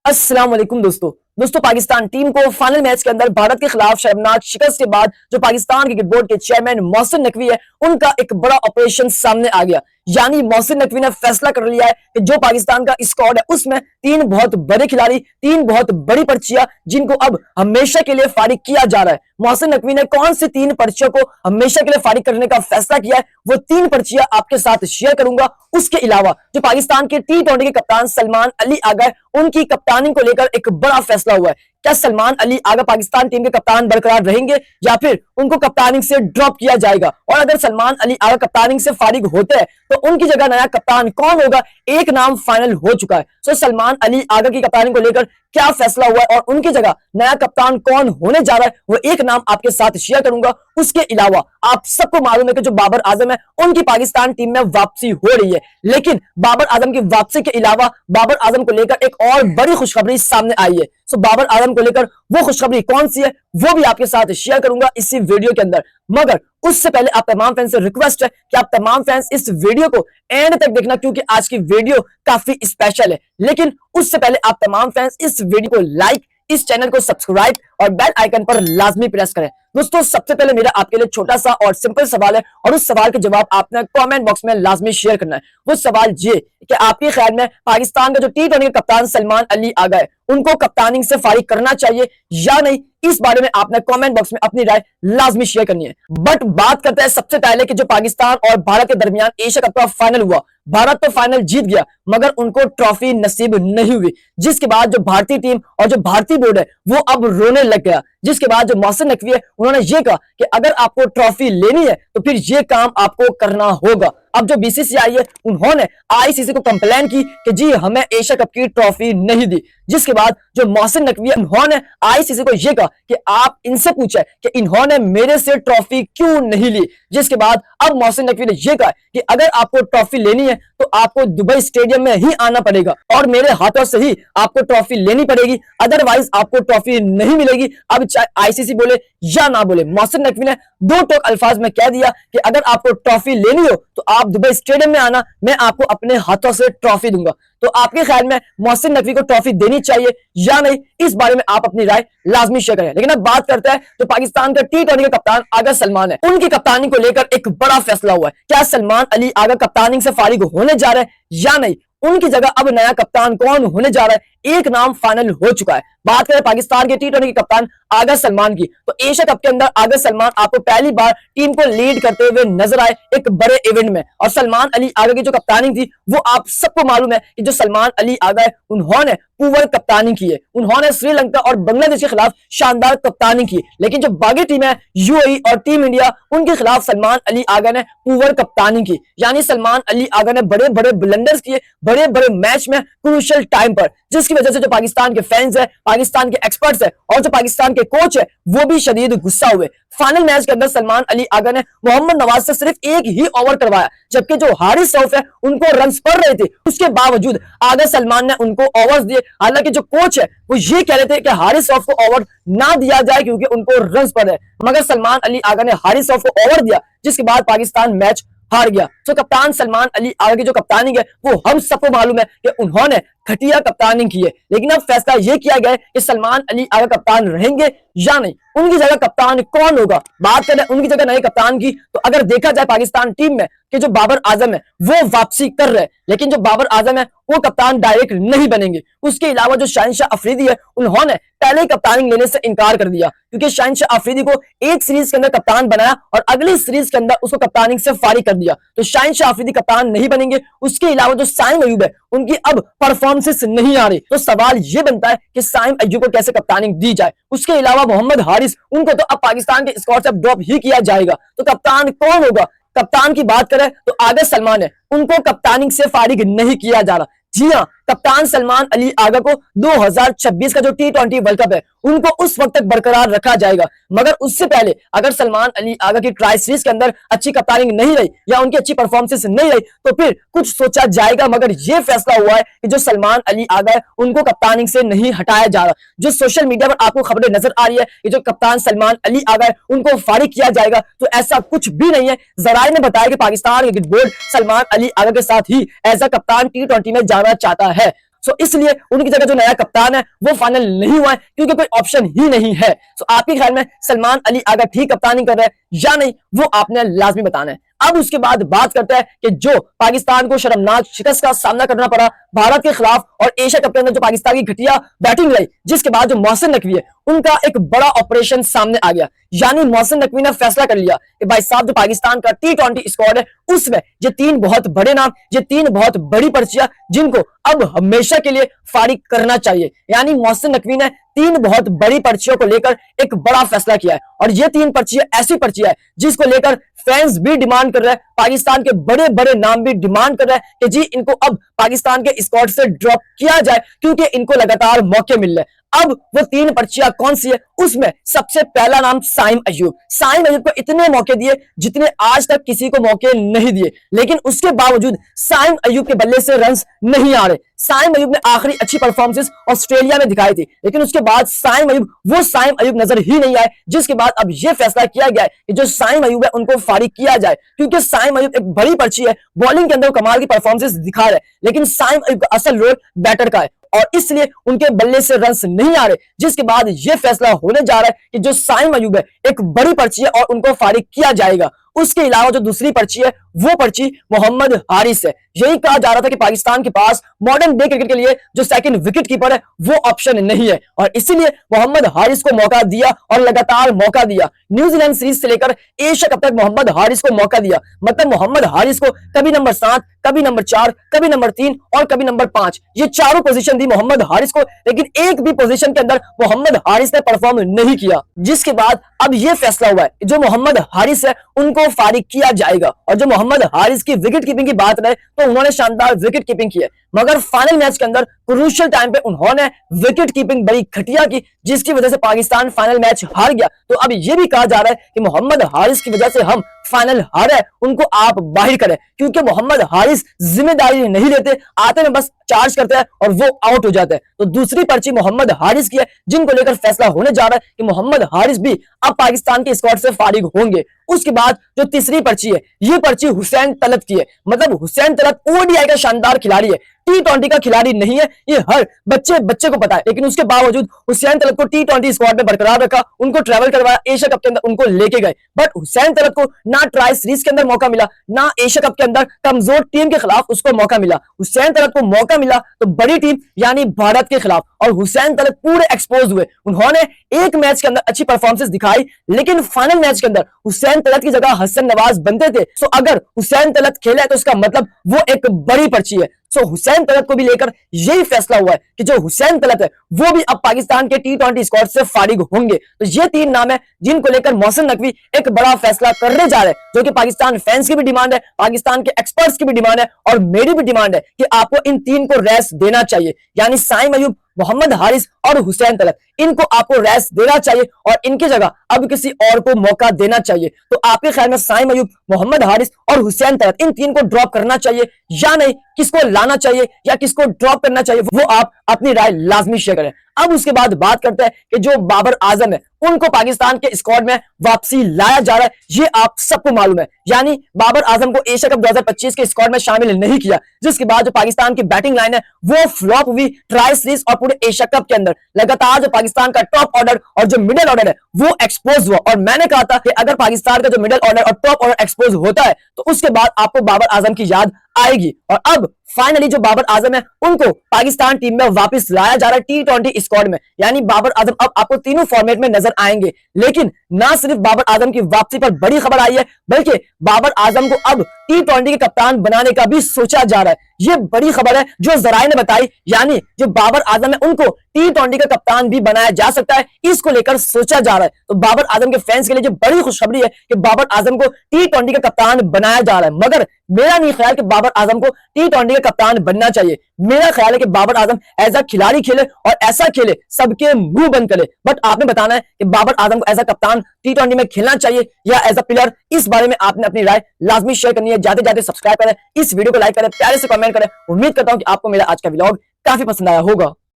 अस्सलाम वालेकुम दोस्तों पाकिस्तान टीम को फाइनल मैच के अंदर भारत के खिलाफ शर्मनाक शिकस्त के बाद जो पाकिस्तान क्रिकेट बोर्ड के चेयरमैन मोहसिन नकवी है उनका एक बड़ा ऑपरेशन सामने आ गया। यानी मोहसिन नकवी ने फैसला कर लिया है कि जो पाकिस्तान का स्क्वाड है उसमें तीन बहुत बड़े खिलाड़ी, तीन बहुत बड़ी पर्चियां जिनको अब हमेशा के लिए फारिग किया जा रहा है। मोहसिन नकवी ने कौन सी तीन पर्चियों को हमेशा के लिए फारिग करने का फैसला किया है वो तीन पर्चियां आपके साथ शेयर करूंगा। उसके अलावा जो पाकिस्तान के T20 के कप्तान सलमान अली आगा उनकी कप्तानी को लेकर एक बड़ा फैसला हुआ है। क्या सलमान अली आगा पाकिस्तान टीम के कप्तान बरकरार रहेंगे या फिर उनको कप्तानी से ड्रॉप किया जाएगा? और अगर सलमान अली आगा कप्तानी से फारिग होते हैं तो उनकी जगह नया कप्तान कौन होगा? एक नाम फाइनल हो चुका है। सो सलमान अली आगा की कप्तानी को लेकर क्या फैसला हुआ है और उनकी जगह नया कप्तान कौन होने जा रहा है वो एक नाम आपके साथ शेयर करूंगा। उसके अलावा आप सबको मालूम है कि जो बाबर आजम है उनकी पाकिस्तान टीम में वापसी हो रही है, लेकिन बाबर आजम की वापसी के अलावा बाबर आजम को लेकर एक और बड़ी खुशखबरी सामने आई है। सो बाबर आजम को लेकर वो खुशखबरी कौन सी है वो भी आपके साथ शेयर करूंगा इसी वीडियो के अंदर। मगर उससे पहले आप तमाम फैंस से रिक्वेस्ट है कि आप तमाम फैंस इस वीडियो को एंड तक देखना क्योंकि आज की वीडियो काफी स्पेशल है। लेकिन उससे पहले आप तमाम फैंस इस वीडियो को लाइक, इस चैनल को सब्सक्राइब और बेल आइकन पर लाजमी प्रेस करें। दोस्तों सबसे पहले मेरा आपके लिए छोटा सा और सिंपल सवाल है और उस सवाल के जवाब आपने कमेंट बॉक्स में लाजमी शेयर करना है। वो सवाल ये कि आपके ख्याल में पाकिस्तान का जो T20 के कप्तान सलमान अली आगा है उनको कप्तानी से फारिग करना चाहिए या नहीं, इस बारे में आपने कमेंट बॉक्स में अपनी राय लाजमी शेयर करनी है। बट बात करते हैं सबसे पहले कि जो पाकिस्तान और भारत के दरमियान एशिया कप का फाइनल हुआ, भारत तो फाइनल जीत गया मगर उनको ट्रॉफी नसीब नहीं हुई, जिसके बाद जो भारतीय टीम और जो भारतीय बोर्ड है वो अब रोने लग गया। जिसके बाद जो मोहसिन नकवी है उन्होंने ये कहा कि अगर आपको ट्रॉफी लेनी है तो फिर ये काम आपको करना होगा। अब जो बीसीसीआई है उन्होंने आईसीसी को कंप्लेन की कि जी हमें एशिया कप की ट्रॉफी नहीं दी। जिसके बाद जो मोहसिन नकवी है उन्होंने आईसीसी को यह कहा कि आप इनसे पूछे कि इन्होंने मेरे से ट्रॉफी क्यों नहीं ली। जिसके बाद अब मोहसिन नकवी ने यह कहा कि अगर आपको ट्रॉफी लेनी है तो आपको दुबई स्टेडियम में ही आना पड़ेगा और मेरे हाथों से ही आपको ट्रॉफी लेनी पड़ेगी, अदरवाइज आपको ट्रॉफी नहीं मिलेगी। अब चाहे आईसीसी बोले या ना बोले, मोहसिन नकवी ने दो टोक अल्फाज में कह दिया कि अगर आपको ट्रॉफी लेनी हो तो आप दुबई स्टेडियम में आना, मैं आपको अपने हाथों से ट्रॉफी दूंगा। तो आपके ख्याल में मोहसिन नकवी को ट्रॉफी देनी चाहिए या नहीं, इस बारे में आप अपनी राय लाजमी शेयर करें। लेकिन अब बात करते हैं जो पाकिस्तान का T20 के कप्तान आगा सलमान है उनकी कप्तानी को लेकर एक बड़ा फैसला हुआ है। क्या सलमान अली आगा कप्तानी से फारिग होने जा रहे हैं या नहीं, उनकी जगह अब नया कप्तान कौन होने जा रहा है, एक नाम फाइनल हो चुका है। बात करें पाकिस्तान के T20 के कप्तान आगा सलमान की तो एशिया कप के अंदर आगा सलमान आपको पहली बार टीम को लीड करते हुए नजर आए एक बड़े इवेंट में। और सलमान अली आगा की जो कप्तानी थी वो आप सबको मालूम है कि जो सलमान अली आगा है उन्होंने पुअर कप्तानी की है, उन्होंने श्रीलंका और बांग्लादेश के खिलाफ शानदार कप्तानी की। लेकिन जो बाकी टीम है यूएई और टीम इंडिया उनके खिलाफ सलमान अली आगा ने पुअर कप्तानी की। यानी सलमान अली आगा ने बड़े बड़े ब्लंडर्स किए बड़े बड़े मैच में क्रूशियल टाइम पर, जिसकी वजह से जो पाकिस्तान के फैंस है, पाकिस्तान के एक्सपर्ट्स है और जो पाकिस्तान के कोच है वो भी शदीद गुस्सा हुए। फाइनल मैच के अंदर सलमान अली आगा ने मोहम्मद नवाज से सिर्फ एक ही ओवर करवाया, जबकि जो हारिस रऊफ है उनको रन्स पड़ रहे थे, उसके बावजूद आगा सलमान ने उनको ओवर्स दिए। हालांकि जो कोच है वो ये कह रहे थे कि हारिस रऊफ को ओवर ना दिया जाए क्योंकि उनको रन्स पड़ रहे, मगर सलमान अली आगा ने हारिस रऊफ को ओवर दिया, जिसके बाद पाकिस्तान मैच हार गया। तो कप्तान सलमान अली आगा की जो कप्तानी है वो हम सबको मालूम है कि उन्होंने घटिया कप्तानी की है। लेकिन अब फैसला यह किया गया है कि सलमान अली आगा कप्तान रहेंगे या नहीं, उनकी जगह कप्तान कौन होगा। बात करें उनकी जगह नए कप्तान की तो अगर देखा जाए पाकिस्तान टीम में कि जो बाबर आजम है वो वापसी कर रहे हैं, लेकिन जो बाबर आजम है वो कप्तान डायरेक्ट नहीं बनेंगे। उसके अलावा जो शहनशाह अफरीदी है उन्होंने पहले ही कप्तानी लेने से इनकार कर दिया क्योंकि शहनशाह अफरीदी को एक सीरीज के अंदर कप्तान बनाया और अगली सीरीज के अंदर उसको कप्तानी से फारिग कर दिया, तो शहनशाह अफरीदी कप्तान नहीं बनेंगे। उसके अलावा जो साइम अयूब है उनकी अब परफॉर्मेंस नहीं आ रही, तो सवाल ये बनता है कि साइम अयूब को कैसे कप्तानी दी जाए। उसके अलावा मोहम्मद हारिस उनको तो अब पाकिस्तान के स्क्वाड से ड्रॉप ही किया जाएगा, तो कप्तान कौन होगा। कप्तान की बात करें तो आगा सलमान है, उनको कप्तानी से फारिग नहीं किया जा रहा। जी हाँ, कप्तान सलमान अली आगा को 2026 का जो T20 वर्ल्ड कप है उनको उस वक्त तक बरकरार रखा जाएगा, मगर उससे पहले अगर सलमान अली आगा की ट्राई सीरीज के अंदर अच्छी कप्तानी नहीं रही या उनकी अच्छी परफॉर्मेंस नहीं रही तो फिर कुछ सोचा जाएगा। मगर यह फैसला हुआ है कि जो सलमान अली आगा है उनको कप्तानी से नहीं हटाया जा रहा। जो सोशल मीडिया पर आपको खबरें नजर आ रही है कि जो कप्तान सलमान अली आगा है उनको फारिग किया जाएगा, तो ऐसा कुछ भी नहीं है। जराये ने बताया कि पाकिस्तान क्रिकेट बोर्ड सलमान अली आगा के साथ ही एज अ कप्तान T20 में जाना चाहता है। सो इसलिए उनकी जगह जो नया कप्तान है वो फाइनल नहीं हुआ है, क्योंकि कोई ऑप्शन ही नहीं है। सो आपके ख्याल में सलमान अली अगर ठीक कप्तानी कर रहे हैं या नहीं, वो आपने लाजमी बताना है। अब उसके बाद बात करते हैं कि जो पाकिस्तान को शर्मनाक शिकस्त का सामना करना पड़ा भारत के खिलाफ, और एशिया कप के अंदर जो पाकिस्तान की घटिया बैटिंग रही, जिसके बाद जो मोहसिन नकवी है उनका एक बड़ा ऑपरेशन सामने आ गया। यानी मोहसिन नकवी ने फैसला कर लिया कि भाई साहब जो पाकिस्तान का T20 स्क्वाड है उसमें ये 3 बहुत बड़े नाम, ये 3 बहुत बड़ी पर्चियां, जिनको अब हमेशा के लिए फारिग करना चाहिए। यानी मोहसिन नकवी ने 3 बहुत बड़ी पर्चियों को लेकर एक बड़ा फैसला किया है, और ये 3 पर्चियां ऐसी पर्चियां है जिसको लेकर फैंस भी डिमांड कर रहे हैं, पाकिस्तान के बड़े बड़े नाम भी डिमांड कर रहे हैं कि जी इनको अब पाकिस्तान के स्क्वाड से ड्रॉप किया जाए, क्योंकि इनको लगातार मौके मिल रहे हैं। अब वो 3 पर्चियां कौन सी है, उसमें सबसे पहला नाम साइम अयूब। साइम अयूब को इतने मौके दिए जितने आज तक किसी को मौके नहीं दिए, लेकिन उसके बावजूद साइम अयूब के बल्ले से रन्स नहीं आ रहे। साइम अयूब ने आखिरी अच्छी परफॉर्मेंस ऑस्ट्रेलिया में दिखाई थी, लेकिन उसके बाद साइम अयूब वो साइम अयूब नजर ही नहीं आए, जिसके बाद अब यह फैसला किया गया है कि जो साइम अयूब है उनको फारिग किया जाए, क्योंकि साइम अयूब एक बड़ी पर्ची है, बॉलिंग के अंदर कमाल की परफॉर्मेंस दिखा रहे हैं, लेकिन साइम अयूब का असल रोल बैटर का है, और इसलिए उनके बल्ले से रन्स नहीं आ रहे, जिसके बाद यह फैसला होने जा रहा है कि जो साइम अयूब है एक बड़ी पर्ची है और उनको फारिग किया जाएगा। उसके अलावा जो दूसरी पर्ची है वो पर्ची मोहम्मद हारिस है। यही कहा जा रहा था कि पाकिस्तान के पास मॉडर्न डे क्रिकेट के लिए जो सेकंड विकेट कीपर है वो ऑप्शन नहीं है, और इसीलिए मोहम्मद हारिस को मौका दिया और लगातार मौका दिया। न्यूजीलैंड सीरीज से लेकर एशिया कप तक मोहम्मद हारिस को मौका दिया, मतलब मोहम्मद हारिस को कभी नंबर 7, कभी नंबर 4, कभी नंबर 3 और कभी नंबर 5, ये चारों पोजीशन दी मोहम्मद हारिस को, लेकिन एक भी पोजीशन के अंदर मोहम्मद हारिस ने परफॉर्म नहीं किया। जिसके बाद अब यह फैसला हुआ है जो मोहम्मद हारिस है उनको फारिग किया जाएगा। और जो मोहम्मद हारिस की विकेट कीपिंग की बात रहे तो उन्होंने शानदार विकेट कीपिंग की है, मगर फाइनल मैच के अंदर क्रूशियल टाइम पे उन्होंने विकेट कीपिंग बड़ी घटिया की, जिसकी वजह से पाकिस्तान फाइनल मैच हार गया। तो अब यह भी कहा जा रहा है कि मोहम्मद हारिस की वजह से हम फाइनल हारे, उनको आप बाहर करें, क्योंकि मोहम्मद हारिस जिम्मेदारी नहीं लेते, आते में बस चार्ज करते हैं और वो आउट हो जाते हैं। तो दूसरी पर्ची मोहम्मद हारिस की है, जिनको लेकर फैसला होने जा रहा है कि मोहम्मद हारिस भी अब पाकिस्तान के स्क्वाड से फारिग होंगे। उसके बाद जो तीसरी पर्ची है ये पर्ची हुसैन तलत की है, मतलब हुसैन तलत ओडीआई का शानदार खिलाड़ी है, T20 का खिलाड़ी नहीं है, ये हर बच्चे को पता है, लेकिन उसके बावजूद हुसैन तलत को T20 स्क्वाड में बरकरार रखा, उनको ट्रैवल करवाया, एशिया कप के अंदर उनको लेके गए, बट हुसैन तलत को ना ट्राई सीरीज के अंदर मौका मिला, ना एशिया कप के अंदर कमजोर टीम के खिलाफ उसको मौका मिला। हुसैन तलत को मौका मिला तो बड़ी टीम यानी भारत के खिलाफ, और हुसैन तलत पूरे एक्सपोज हुए। उन्होंने एक मैच के अंदर अच्छी परफॉर्मेंस दिखाई, लेकिन फाइनल मैच के अंदर हुसैन तलत की जगह हसन नवाज बनते थे। सो अगर हुसैन तलत खेला है तो इसका मतलब वो एक बड़ी पर्ची है। सो हुसैन तलत को भी लेकर यही फैसला हुआ है कि जो हुसैन तलत है वो भी अब पाकिस्तान के T20 स्क्वाड से फारिग होंगे। तो ये 3 नाम है जिनको लेकर मोहसिन नकवी एक बड़ा फैसला करने जा रहे हैं, जो कि पाकिस्तान फैंस की भी डिमांड है, पाकिस्तान के एक्सपर्ट्स की भी डिमांड है, और मेरी भी डिमांड है कि आपको इन 3 को रेस्ट देना चाहिए। यानी साइम अयूब, मोहम्मद हारिस और हुसैन तलत, इनको आपको रेस्ट देना चाहिए और इनकी जगह अब किसी और को मौका देना चाहिए। तो आपके ख्याल में साइम अयूब, मोहम्मद हारिस और हुसैन तलत, इन 3 को ड्रॉप करना चाहिए या नहीं, किसको लाना चाहिए या किसको ड्रॉप करना चाहिए, वो आप अपनी राय लाजमी शेयर करें। अब उसके बाद बात करते हैं कि जो बाबर आजम है उनको पाकिस्तान के स्क्वाड में वापसी लाया जा रहा है, ये आप सबको मालूम है। यानी बाबर आजम को एशिया कप 2025 के स्क्वाड में शामिल नहीं किया, जिसके बाद जो पाकिस्तान की बैटिंग लाइन है वो फ्लॉप हुई ट्राई सीरीज और पूरे एशिया कप के अंदर। लगातार जो पाकिस्तान का टॉप ऑर्डर और जो मिडिल ऑर्डर है वो एक्सपोज हुआ, और मैंने कहा था कि अगर पाकिस्तान का जो मिडिल ऑर्डर और टॉप ऑर्डर एक्सपोज होता है तो उसके बाद आपको बाबर आजम की याद आएगी। और अब फाइनली जो बाबर आजम है उनको पाकिस्तान टीम में वापस लाया जा रहा है T20 स्क्वाड में। यानी बाबर आजम अब आपको तीनों फॉर्मेट में नजर आएंगे। लेकिन ना सिर्फ बाबर आजम की वापसी पर बड़ी खबर आई है, बल्कि बाबर आजम को अब T20 के कप्तान बनाने का भी सोचा जा रहा है। ये बड़ी खबर है जो जराए ने बताई, यानी जो बाबर आजम है उनको T20 का कप्तान भी बनाया जा सकता है, इसको लेकर सोचा जा रहा है। तो बाबर आजम के फैंस के लिए जो बड़ी खुशखबरी है कि बाबर आजम को T20 का कप्तान बनाया जा रहा है। मगर मेरा नहीं ख्याल कि बाबर आजम को T20 का कप्तान बनना चाहिए। मेरा ख्याल है कि बाबर आजम एज अ खिलाड़ी खेले और ऐसा खेले सबके मुंह बंद करे। बट आपने बताना है कि बाबर आजम को एज अ कप्तान T20 में खेलना चाहिए या एज अ प्लेयर, इस बारे में आपने अपनी राय लाजमी शेयर करनी है। जाते जाते सब्सक्राइब करें, इस वीडियो को लाइक करें, प्यारे से कमेंट करें। उम्मीद करता हूं कि आपको मेरा आज का व्लॉग काफी पसंद आया होगा।